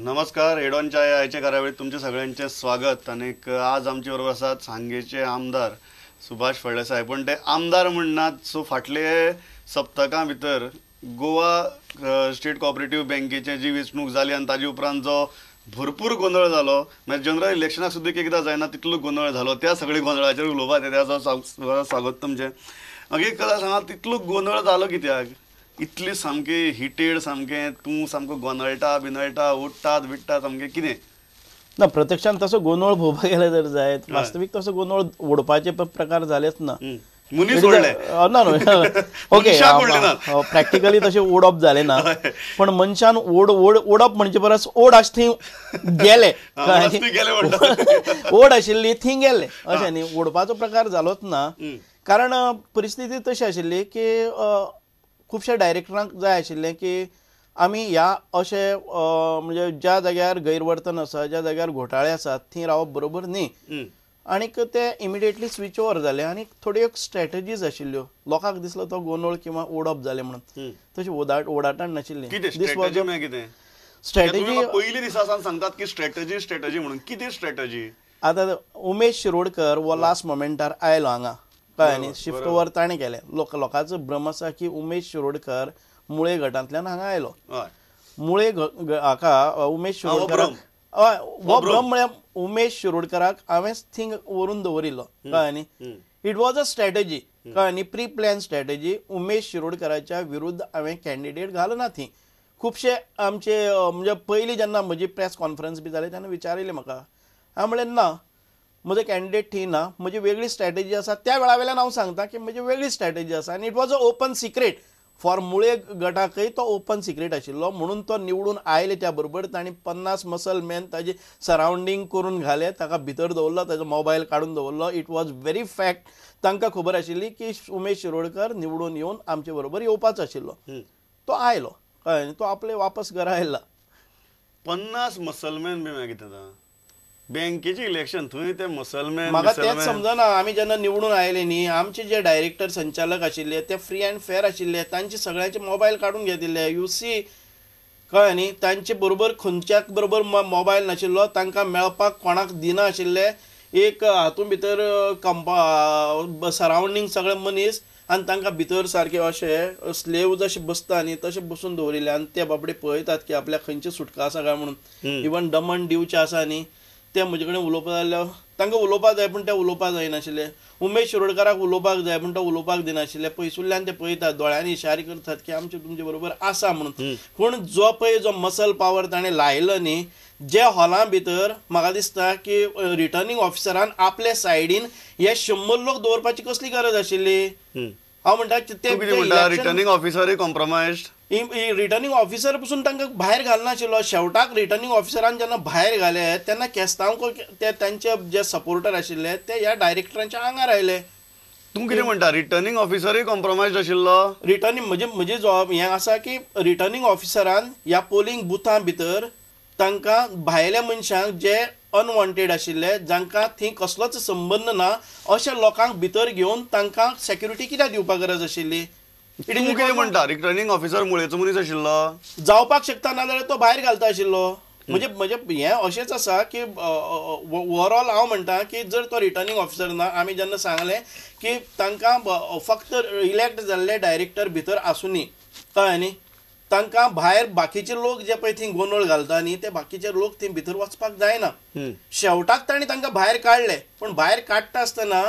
नमस्कार. एडॉनच्या आयच्या कार्यावळीत तुमचे सगळ्यांचे स्वागत. आणि आज आमचे बरोबर आसात सांगेचे आमदार सुभाष फळदेसाय. पण ते आमदार म्हणनात. सो फाटले सप्तकां भितर गोवा स्टेट कोऑपरेटिव्ह बँकेचे जी वेंचणूक जाली आनी ताजे उपरांत जो भरपूर गोंधळ जालो, म्हणजे जनरल इलेक्शनाक सुद्दां एकदां जायना तितलो गोंधळ जालो. त्या सगळ्या गोंधळाचेर उलोवपाक येता. स्वागत तुमचें. म्हाका एक कथा सांगा, तितलो गोंधळ जालो कित्याक? इतली सामके हिटेड, सामकें तूं सामको गोंधळटा बिनळटा, ओडटात बिडटात, सामकें कितें? ना, प्रत्यक्षात तसो गोंधळ भोवपाक गेले जर जायत, वास्तवीक तसो गोंधळ ओडपाचे प्रकार जालेच ना. मनीस ओडले ना ओके, प्रॅक्टिकली तशें ओडप जालें ना. पण मनशान ओडप म्हणजे परस ओड आस थंय गेले, ओड आशिल्ली थंय गेले अशें न्ही. ओडपाचो प्रकार जालोच ना. कारण परिस्थिती तशी आशिल्ली की खुबशे डायरेक्टरांक जाय आशिल्लें की आमी ह्या अशें म्हणजे ज्या जाग्यार गैरवर्तन आसा, ज्या जाग्यार घोटाळे आसात थंय रावप बरोबर न्ही. आनीक ते इमिडिएटली स्विच ओवर जाले. आनी थोड्यो स्ट्रॅटेजीज आशिल्ल्यो. लोकांक दिसलो तो गोंधळ किंवा ओडप जालें म्हणून. तशी ओडाटण नाशिल्ली. स्ट्रॅटेजी पयलीं दिसा सावन सांगतात की स्ट्रॅटेजी म्हणून. कितें स्ट्रॅटेजी? आतां उमेश शिरोडकर हो लास्ट मोमेंटार आयलो हांगा, कळ्ळें न्ही. शिफ्ट ओवर ताणें केलें. लोकांचो भ्रम आसा की उमेश शिरोडकर मुळे गटांतल्यान हांगा आयलो. मुळे हाका उमेश शिरोडकराक हो भ्रम म्हळ्यार उमेश शिरोडकराक हांवें थिंग व्हरून दवरिल्लो, कळ्ळें न्ही. इट वॉज अ स्ट्रॅटेजी, कळ्ळें न्ही. Pre plan strategy. उमेश शिरोडकराच्या विरुद्ध हांवें कॅन्डिडेट घालना थंय. खुबशे आमचे म्हणजे पयलीं जेन्ना म्हजी प्रेस कॉन्फरन्स बी जाली तेन्ना विचारिल्लें म्हाका. हांवें म्हणलें ना, म्हजो कॅन्डिडेट थंय ना, म्हजी वेगळी स्ट्रॅटेजी आसा. त्या वेळा वयल्यान हांव सांगता की म्हजी वेगळी स्ट्रॅटेजी आसा. आनी it was a open secret for मुळे गटाकय तो ओपन सिक्रेट आशिल्लो. म्हणून तो निवडून आयले. त्या बरोबर तांणी 50 मसलमॅन ताजे सरावंडींग करून घाले. ताका भितर दवरलो, ताजो मोबायल काडून दवरलो. It was very fact. तांकां खबर आशिल्ली की उमेश शिरोडकर निवडून येवन आमचे बरोबर येवपाचो आशिल्लो. तो आयलो, कळ्ळें न्ही. तो आपले वापस घरा आयला. 50 मसलमॅन बी मागीर बँकेचे इलेक्शन थंय ते मसलमॅन. म्हाका तेच समजना. आमी जेन्ना निवडून आयले न्ही, आमचे जे डायरेक्टर संचालक आशिल्ले ते फ्री अँड फेर आशिल्ले. तांचे सगळ्यांचे मोबायल काडून घेतिल्ले. यू सी, कळ्ळें न्ही. तांचे बरोबर खंयच्याच बरोबर मोबायल नाशिल्लो. तांकां मेळपाक कोणाक दिना आशिल्ले. एक हातूंत भितर सरावंडींग सगळे मनीस आनी तांकां भितर सारके अशे स्लेव जशे बसता न्ही तशे बसून दवरिल्ले. आनी ते बाबडे पळयतात की आपल्याक खंयची सुटका आसा काय म्हणून. इवन दमन दिवचे आसा न्ही, ते म्हजे कडेन उलोवपाक जाल्ले. तांकां उलोवपाक जाय पूण ते उलोवपाक जायनाशिल्ले. उमेश शिरोडकराक उलोवपाक जाय पूण तो उलोवपाक दिनाशिल्ले. पयसुल्ल्यान ते पळयतात, दोळ्यांनी इशारे करतात की आमचे तुमचे बरोबर आसा म्हणून. पूण जो पळय जो मसल पावर ताणें लायलो न्ही, जे हॉला भितर म्हाका दिसता की रिटर्निंग ऑफिसरान आपले सायडीन हे 100 लोक दवरपाची कसली गरज आशिल्ली? हांव म्हणटा ते रिटर्निंग ऑफिसर कॉम्प्रोमायज्ड. रिटर्निंग ऑफिसर पसून तांकां भायर घालनाशिल्लो. शेवटाक रिटर्निंग ऑफिसरान जेन्ना भायर घाले तेन्ना केस्तांवको ते तांचे जे सपोर्टर आशिल्ले ते ह्या डायरेक्टरांच्या आंगार आयले. तूं कितें म्हणटा? रिटर्निंग ऑफिसरूय कॉम्प्रोमायज्ड आशिल्लो? रिटर्निंग म्हजे जॉब हें आसा की रिटर्निंग ऑफिसरान ह्या पोलिंग बुथां भितर तांकां भायल्या मनशांक जे अनवॉन्टेड आशिल्ले, जांकां थंय कसलोच संबंद ना, अशा लोकांक भितर घेवन तांकां सेक्युरिटी कित्याक दिवपाक गरज आशिल्ली? कितें म्हणटा? रिटर्निंग ऑफिसर मुळेचो मनीस आशिल्लो? जावपाक शकता, नाजाल्यार तो भायर घालता आशिल्लो. म्हणजे हें अशेंच आसा की ओवरऑल हांव म्हणटा की जर तो रिटर्निंग ऑफिसर ना, आमी जेन्ना सांगलें की तांकां फक्त इलेक्ट जाल्ले डायरेक्टर भितर आसुनी, कळ्ळें न्ही. तांकां भायर बाकीचे लोक जे पळय थंय गोंधळ घालता न्ही, ते बाकीचे लोक थंय भितर वचपाक जायना. शेवटाक तांणी तांकां भायर काडले. पूण भायर काडटा आसतना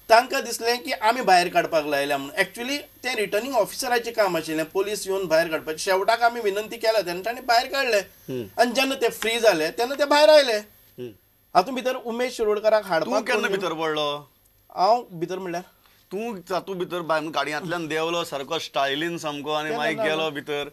तांकां दिसलें की आमी भायर काडपाक लायल्या म्हणून. एक्चुअली तें रिटर्निंग ऑफिसराचें काम आशिल्लें, पोलीस येवन भायर काडपाचें. शेवटाक आमी विनंती केल्या तेन्ना तांणी भायर काडले. आनी जेन्ना ते फ्री जाले तेन्ना ते भायर आयले. हातूंत भितर उमेश शिरोडकराक हाडपाक केन्ना भितर पडलो? हांव भितर म्हणल्यार तूं तातूंत भितर गाडयांतल्यान देंवलो सारको स्टायलीन सामको, आनी मागीर गेलो भितर.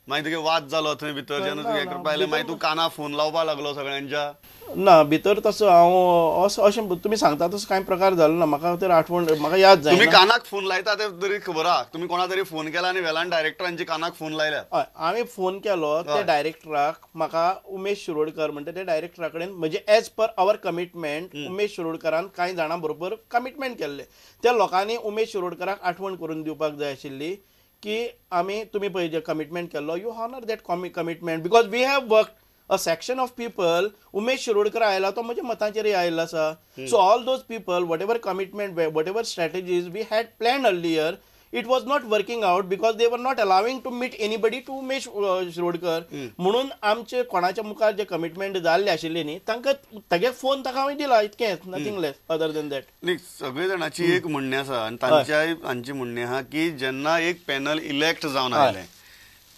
मागीर तुगे वाद जालो थंय भितर जेन्ना तुगे करपा आयलें. मागीर तूं कानाक फोन लावपाक लागलो सगळ्यांच्या? ना, भितर तसो हांव अशें तुमी सांगता तसो कांय प्रकार जालो ना. म्हाका तर आठवण म्हाका याद जायना. तुमी कानाक फोन लायता ते तरी खबर आहा? तुमी कोणा तरी फोन केला आनी वेळान डायरेक्टरांची कानाक फोन लायल्या? हय, हांवें फोन केलो त्या डायरेक्टराक. म्हाका उमेश शिरोडकर म्हणटा त्या डायरेक्टरा कडेन म्हणजे as per our commitment Umesh शिरोडकरान कांय जाणां बरोबर कमिटमेंट केल्लें. त्या लोकांनी उमेश शिरोडकराक आठवण करून दिवपाक जाय आशिल्ली की आमी तुमी पळय जे कमिटमेंट केल्लो, you honour that commitment because we have work a section of people Umesh Shirodkar आयला तो म्हज्या मतांचेरय आयिल्लो आसा. So all those people whatever commitment whatever strategies we had plan earlier, it was not working out because they were not allowing to meet anybody to Umesh Shirodkar. म्हणून आमचे कोणाच्या मुखार जे कमिटमेंट जाल्ले आशिल्ले न्ही तांकां तागे फोन ताका हांवें दिला, इतकेंच, nothing less other than that. नाही, सगळे जाणांची एक म्हणणी आसा आनी तांची म्हणणी आहा की जेन्ना एक पॅनल इलेक्ट जावन आयलें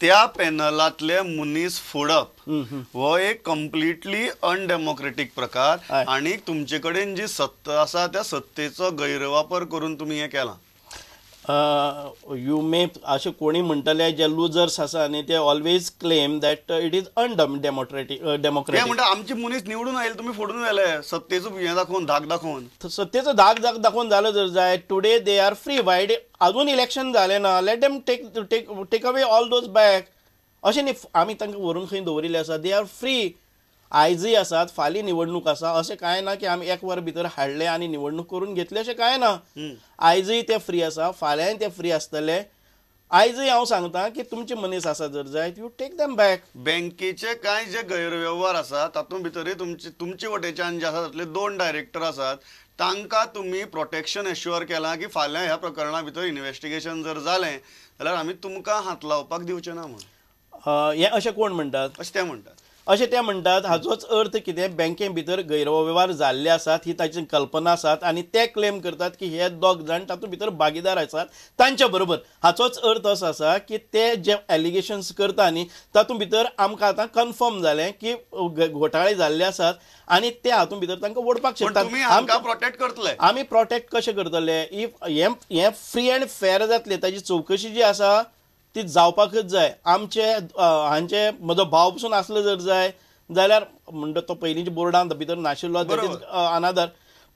त्या पॅनलांतले मनीस फोडप हो एक कंप्लिटली अनडेमोक्रेटीक प्रकार आणि तुमचे कडेन जी सत्ता आसा त्या सत्तेचो गैरवापर करून तुमी हें केलां. यू मे असे कोणी म्हणटले जे लुजर्स आसा न्ही ते always claim that it is undemocratic. म्हणटा आमचे मनीस निवडून आयले तुमी फोडून व्हेले सत्तेचो हें दाखोवन धाक दाखोवन. सत्तेचो धाक दाखोवन जालो जर जाय टुडे दे आर फ्री. वायड अजून इलेक्शन जालें ना, let them take away all those back. अशें न्ही आमी तांकां व्हरून खंय दवरिल्ले आसा, दे आर फ्री. आयजय आसात, फाल्यां निवडणूक आसा, अशें कांय ना की आमी एक वर भितर हाडले आनी निवडणूक करून घेतली अशें कांय ना. आयजय ते फ्री आसा, फाल्यांय ते फ्री आसतले. आयजय हांव सांगता की तुमचे मनीस आसा जर जाय यू टेक देम बॅक. बँकेचे कांय जे गैरव्यवहार आसा तातूंत भितरय तुमचे वटेच्यान जे आसा तातले 2 डायरेक्टर आसात तांकां तुमी प्रोटेक्शन एश्युअर केलां की फाल्यां ह्या प्रकरणा भितर इन्व्हेस्टिगेशन जर जालें जाल्यार आमी तुमकां हात लावपाक दिवचे ना म्हणून. हें अशें कोण म्हणटात? अशें ते म्हणटात. अशें ते म्हणटात. हाचोच अर्थ कितें? बँके भितर गैरव्यवहार जाल्ले आसात ही ताची कल्पना आसात आनी ते क्लेम करतात की हे 2 जाण तातूंत भितर भागीदार आसात तांच्या बरोबर. हाचोच अर्थ असो आसा की ते जे एलिगेशन्स करता न्ही तातूंत भितर आमकां आतां कन्फर्म जालें की घोटाळे जाल्ले आसात आनी ते हातूंत भितर तांकां ओडपाक शकतात. आमकां प्रोटेक्ट करतले. आमी प्रोटेक्ट कशें करतले? इफ हें फ्री एंड फेर जातलें, ताची चवकशी जी आसा ती जावपाकच जाय. हांचे म्हजो भाव पसून आसलो जर जाय जाल्यार म्हणटा तो पयलींच्या बोर्डांत भितर नाशिल्लो दॅट इज अनादर.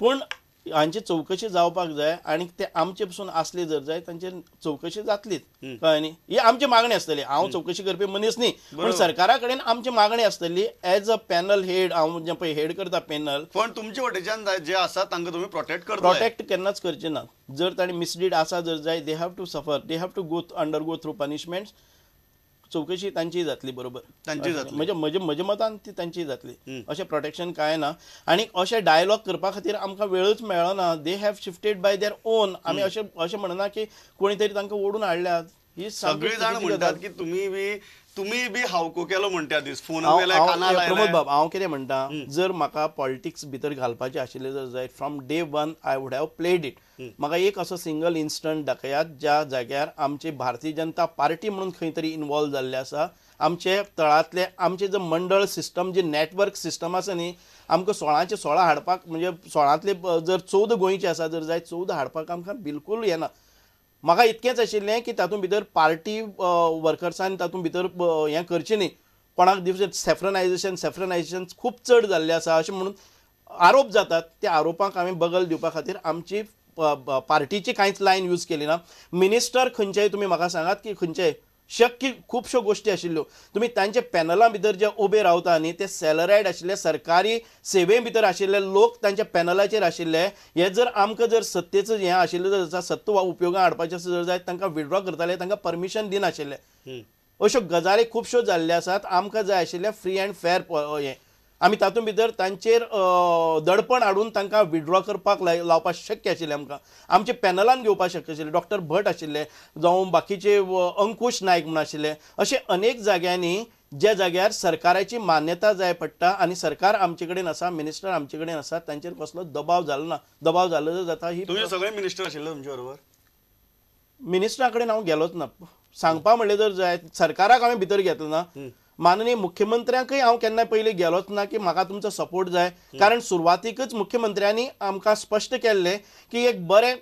पूण हांची चवकशी जावपाक जाय आनी ते आमचे पसून आसले जर जाय तांचेर चवकशी जातलीच. कळ्ळें न्ही? ही आमची मागणी आसतली. हांव चवकशी करपी मनीस न्ही, पूण सरकारा कडेन आमची मागणी आसतली एज अ पॅनल हेड. हांव जे पळय हेड करता पॅनल, पण तुमचे वटेच्यान जे आसा तांकां तुमी प्रोटेक्ट करता. प्रोटेक्ट केन्नाच करचे ना. जर ताणी मिसडीड आसा जर जाय दे have to suffer, they have to undergo through punishments. चवकशी तांची जातली बरोबर, म्हज्या मतान ती तांची जातली. अशें प्रोटेक्शन कांय ना. आनी अशें डायलॉग करपा खातीर आमकां वेळच मेळ्ळो ना. They have shifted by their own. आमी अशें म्हणना की कोणी तरी तांकां ओडून हाडल्यात. ही सगळी जाण म्हणटात की तुम्ही बी हावको केलो म्हणटा दीस फोन. प्रमोद बाब, हांव कितें म्हणटा, जर म्हाका पॉलिटिक्स भितर घालपाचें आशिल्लें जर जायत from day 1 I would have played it. म्हाका एक असो सिंगल इन्स्टंट दाखयात ज्या जाग्यार आमची भारतीय जनता पार्टी म्हणून खंय तरी इन्वॉल्व जाल्ले आसा. आमचे तळांतले आमचे जे मंडळ सिस्टम, जे नेटवर्क सिस्टम आसा न्ही, आमकां 16चे 16 हाडपाक, म्हणजे 16तले जर 14 गोंयचे आसा जर जायत 14 हाडपाक आमकां बिलकूल येना. म्हाका इतकेंच आशिल्लें की तातूंत भितर पार्टी वर्कर्सांनी तातूंत भितर हें करचें न्ही. कोणाक दिवचें सेफ्रनायझेशन खूब चड जाल्लें आसा अशें म्हणून आरोप जातात. त्या आरोपांक आमी बगल दिवपा खातीर आमची पार्टीची कांयच लायन यूज केली ना. मिनिस्टर खंयचेय तुमी म्हाका सांगात की खंयचेय शक्य खुबश्यो गोश्टी आशिल्ल्यो. तुमी तांचे पॅनला भितर जे उबे रावता न्ही ते सॅलरायड आशिल्ले, सरकारी सेवे भितर आशिल्ले लोक तांच्या पॅनलाचेर आशिल्ले. हे जर आमकां जर सत्तेचो हें आशिल्लें जर सत्ता उपयोगाक हाडपाचें जर जायत तांकां विड्रॉ करताले, तांकां परमिशन दिनाशिल्लें. अश्यो गजाली खुबश्यो जाल्ल्यो आसात. आमकां जाय आशिल्लें फ्री एंड फेर हें. आमी तातूंत भितर तांचेर दडपण हाडून तांकां विड्रॉ करपाक लावपाक शक्य आशिल्लें. आमकां आमचे पॅनलान घेवपाक शक्य आशिल्लें. डॉक्टर भट आशिल्ले, जावं बाकीचे अंकुश नायक म्हण आशिल्ले. अशे अनेक जाग्यांनी ज्या जाग्यार सरकाराची मान्यता जाय पडटा आनी सरकार आमचे कडेन आसा, मिनिस्टर आमचे कडेन आसा, तांचेर कसलो दबाव जालो ना. दबाव जालो जर जाता ही सगळे मिनिस्टर आशिल्ले तुमचे बरोबर. मिनिस्टरा कडेन हांव गेलोच ना. सांगपा म्हणलें जर जाय सरकाराक हांवें भितर घेतलो ना. माननीय मुख्यमंत्र्यांकय हांव केन्ना पयलीं गेलोच ना की म्हाका तुमचो सपोर्ट जाय. कारण सुरवातीकच मुख्यमंत्र्यांनी आमकां स्पश्ट केल्लें की एक बरें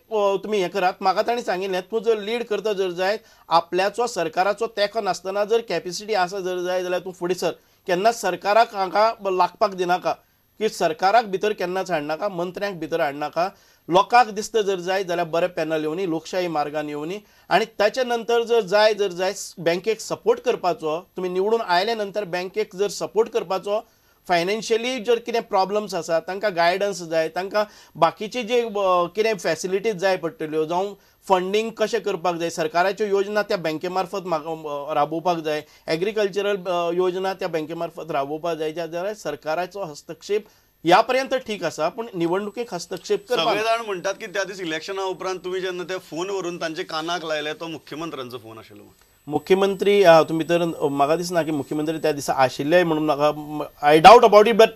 तुमी हें करात. म्हाका तांणी सांगिल्लें तूं जर लीड करता जर जाय, आपल्याचो सरकाराचो तेंको नासतना जर कॅपेसिटी आसा जर जाय जाल्यार तूं फुडें सर. केन्नाच सरकाराक हाका लागपाक दिनाका, की सरकाराक भितर केन्नाच हाडनाका, मंत्र्यांक भितर हाडनाका. लोकांक दिसता जर जाय जाल्यार बरें पॅनल येवनी, लोकशाही मार्गान येवनी. आनी ताचे नंतर जर जाय बँकेक सपोर्ट करपाचो, तुमी निवडून आयले नंतर बँकेक जर सपोर्ट करपाचो फायनान्शियली जर कितें प्रॉब्लम्स आसा तांकां गायडन्स जाय, तांकां बाकीचे जे कितें फॅसिलिटीज जाय पडटल्यो, जावं फंडींग कशें करपाक जाय, सरकाराच्यो योजना त्या बँके मार्फत राबोवपाक जाय, एग्रीकल्चरल योजना त्या बँके मार्फत राबोवपाक जाय, ज्या द्वारे सरकाराचो हस्तक्षेप ह्या पर्यंत ठीक आसा, पण निवडणुकीक हस्तक्षेप करपाक सगळे जाण म्हणटात की त्या दिस इलेक्शना उपरांत तुम्ही जेन्ना ते फोन व्हरून तांचे कानाक लायले तो मुख्यमंत्र्यांचो फोन आशिल्लो. मुख्यमंत्री हातूंत भितर म्हाका दिसना की मुख्यमंत्री त्या दिसा आशिल्ले म्हणून म्हाका I doubt about it, but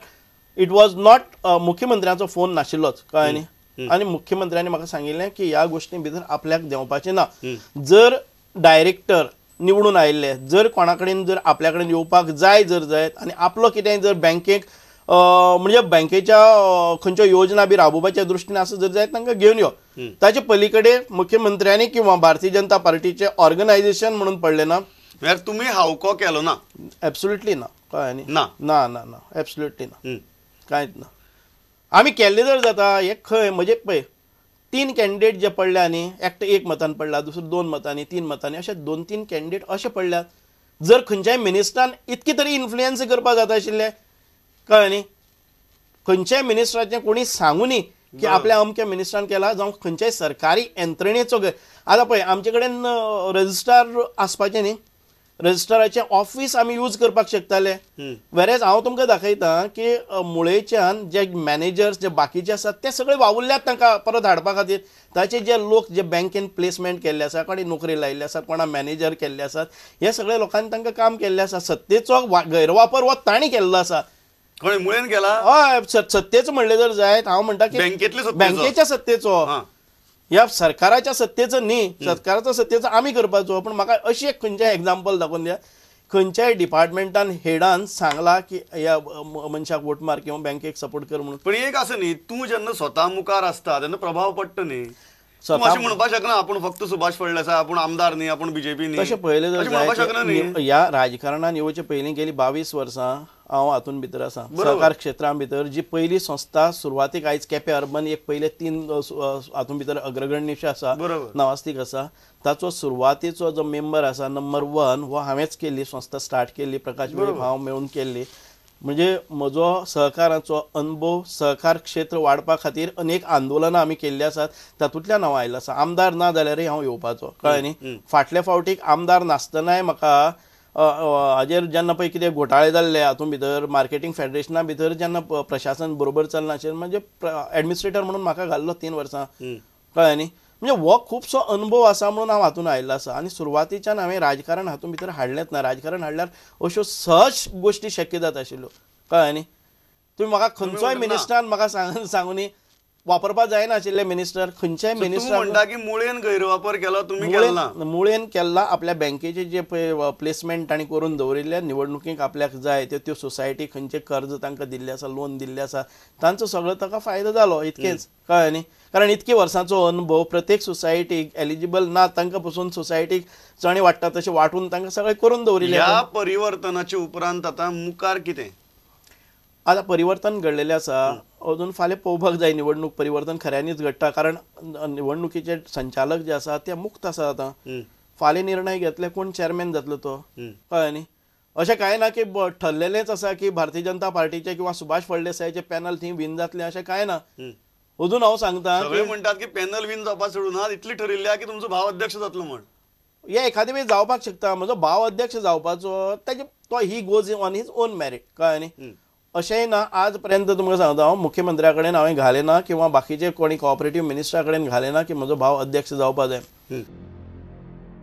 it was not मुख्यमंत्र्याचो फोन नाशिल्लोच कळ्ळें न्ही. आनी मुख्यमंत्र्यांनी म्हाका सांगिल्लें की ह्या गोश्टी भितर आपल्याक देंवपाचें ना. जर डायरेक्टर निवडून आयिल्ले, जर कोणा कडेन जर आपल्या कडेन येवपाक जाय जर जायत आनी आपलो कितेंय जर बँकेक म्हणजे बँकेच्या खंयच्यो योजना बी राबोवपाच्या दृश्टीन आसा जर जायत तांकां घेवन यो. ताचे पलीकडे मुख्यमंत्र्यांनी किंवा भारतीय जनता पार्टीचे ऑर्गनायझेशन म्हणून पडले ना. तुम्ही हावको केलो ना? एब्सोल्युटली ना. कळ्ळें न्ही. ना ना ना ना एब्सोल्युटली ना, कांयच ना. आमी केल्ले जर जाता एक खंय म्हणजे पळय 3 कॅन्डिडेट जे पडल्या न्ही, एकटो 1 मतान पडला, दुसरो 2 मतांनी, 3 मतांनी, अशे 2-3 कॅन्डिडेट अशे पडल्यात. जर खंयच्याय मिनिस्टरान इतके तरी इन्फ्लुएन्स करपाक जाता आशिल्ले, कळ्ळें न्ही. खंयच्याय मिनिस्टराचें कोणी सांगू न्ही की आपल्या अमक्या मिनिस्टरान केला, जावं खंयच्याय सरकारी यंत्रणेचो आतां पळय आमचे कडेन रजिस्ट्रार आसपाचें न्ही, रजिस्ट्राराचें ऑफिस आमी यूज करपाक शकताले. वेरेज हांव तुमकां दाखयतां की मुळेच्यान जे मॅनेजर्स जे बाकीचे आसात ते सगळे वावुरल्यात तांकां परत हाडपा खातीर. ताचे जे लोक जे बँकेन प्लेसमेंट केल्ले आसा, कोणी नोकरी लायिल्ले आसात, कोणा मॅनेजर केल्ले आसात, हे सगळे लोकांनी तांकां काम केल्लें आसा. सत्तेचो गैरवापर हो तांणी केल्लो आसा. कोणी मुळेन केला? हय, सत्तेचो म्हणलें जर जायत हांव म्हणटा की बँकेच्या सत्तेचो, ह्या सरकाराच्या सत्तेचो न्ही. सरकाराचो सत्तेचो आमी करपाचो. पण म्हाका अशी एक खंयचें एग्जाम्पल दाखोवन द्या खंयच्याय डिपार्टमेंटान हेडान सांगला की ह्या मनशाक वोट मार किंवा बँकेक सपोर्ट कर म्हणून. पण एक आसा न्ही, तूं जेन्ना स्वता मुखार आसता तेन्ना प्रभाव पडटा न्ही. अशें म्हणपाक शकना आपूण फक्त सुभाष फळदेसाय, आपूण आमदार न्ही, आपूण बीजेपी न्ही. तशें पळयलें जर ह्या राजकारणान येवचे पयलीं गेली 22 वर्सां हांव हातून भितर आसा. सहकार क्षेत्रां भितर जी पयली संस्था सुरवातीक आयज केपें अर्बन एक पयले 3 हातून भितर अग्रगण्य आसा, नावास्तीक आसा. ताचो सुरवातीचो जो मेंबर आसा नंबर 1 हो हांवेंच केल्ली संस्था स्टार्ट केल्ली, प्रकाश वेळीप हांव मेळून केल्ली. म्हणजे म्हजो सहकाराचो अनुभव सहकार क्षेत्र वाडपा खातीर अनेक आंदोलनां आमी केल्ली आसात, तातूंतल्यान हांव आयिल्लो आसा. आमदार ना जाल्यारय हांव येवपाचो, कळ्ळें न्ही. फाटल्या फावटीक आमदार नासतनाय म्हाका हाजेर जेन्ना पळय कितें घोटाळे जाल्ले हातूंत भितर मार्केटिंग फेडरेशना भितर जेन्ना प्रशासन बरोबर चलनाशिल्लें म्हणजे एडमिनिस्ट्रेटर म्हणून म्हाका घाल्लो 3 वर्सां, कळ्ळें न्ही. म्हणजे हो खुबसो अनुभव आसा म्हणून हांव हातून आयिल्लो आसा. आनी सुरवातीच्यान हांवें राजकारण हातूंत भितर हाडलेंच ना. राजकारण हाडल्यार अश्यो सहज गोश्टी शक्य जाता आशिल्ल्यो, कळ्ळें न्ही. तुमी म्हाका खंयचोय मिनिस्टरान म्हाका सांगून न्ही वापरपाक जायना आशिल्ले मिनिस्टर. खंयच्याय मिनिस्टर म्हणटा की मुळेन गैरवापर केलो, तुमी केला? मुळेन केला. आपल्या बँकेचे जे पळय प्लेसमेंट तांणी करून दवरिल्ले, निवडणुकीक आपल्याक जाय त्यो सोसायटी खंयचे कर्ज तांकां दिल्लें आसा, लोन दिल्लें आसा, तांचो सगळो ताका फायदो जालो, इतकेंच, कळ्ळें न्ही. कारण इतके वर्सांचो अनुभव प्रत्येक सोसायटीक एलिजिबल ना तांकां पसून सोसायटीक चणी वाडटा तशें वाटून तांकां सगळें करून दवरिल्लें. ह्या परिवर्तनाच्या उपरांत आतां मुखार कितें? आतां परिवर्तन घडलेलें आसा. अजून फाल्यां पळोवपाक जाय निवडणूक परिवर्तन खऱ्यांनीच घडटा, कारण निवडणुकीचे संचालक जे आसा ते मुक्त आसा. आतां फाल्यां निर्णय घेतले कोण चेअरमॅन जातलो तो, कळ्ळें न्ही. अशें कांय ना की ठरलेलेंच आसा की भारतीय जनता पार्टीचे किंवा सुभाष फळदेसायचे पॅनल थंय विन जातलें, अशें कांय ना. अजून हांव सांगता सगळे म्हणटात की पॅनल विन जावपाक सोडून इतली ठरिल्ल्या की तुमचो भाव अध्यक्ष जातलो म्हण. हे एखादे वेळी जावपाक शकता. म्हजो भाव अध्यक्ष जावपाचो ताजे तो he goes on his own merit, कळ्ळें न्ही. अशेंय ना आज पर्यंत तुमकां सांगता हांव मुख्यमंत्र्या कडेन हांवें घालें ना किंवा बाकीचे कोणी कॉपरेटीव मिनिस्टरा कडेन घालें ना की म्हजो भाव अध्यक्ष जावपाक जाय.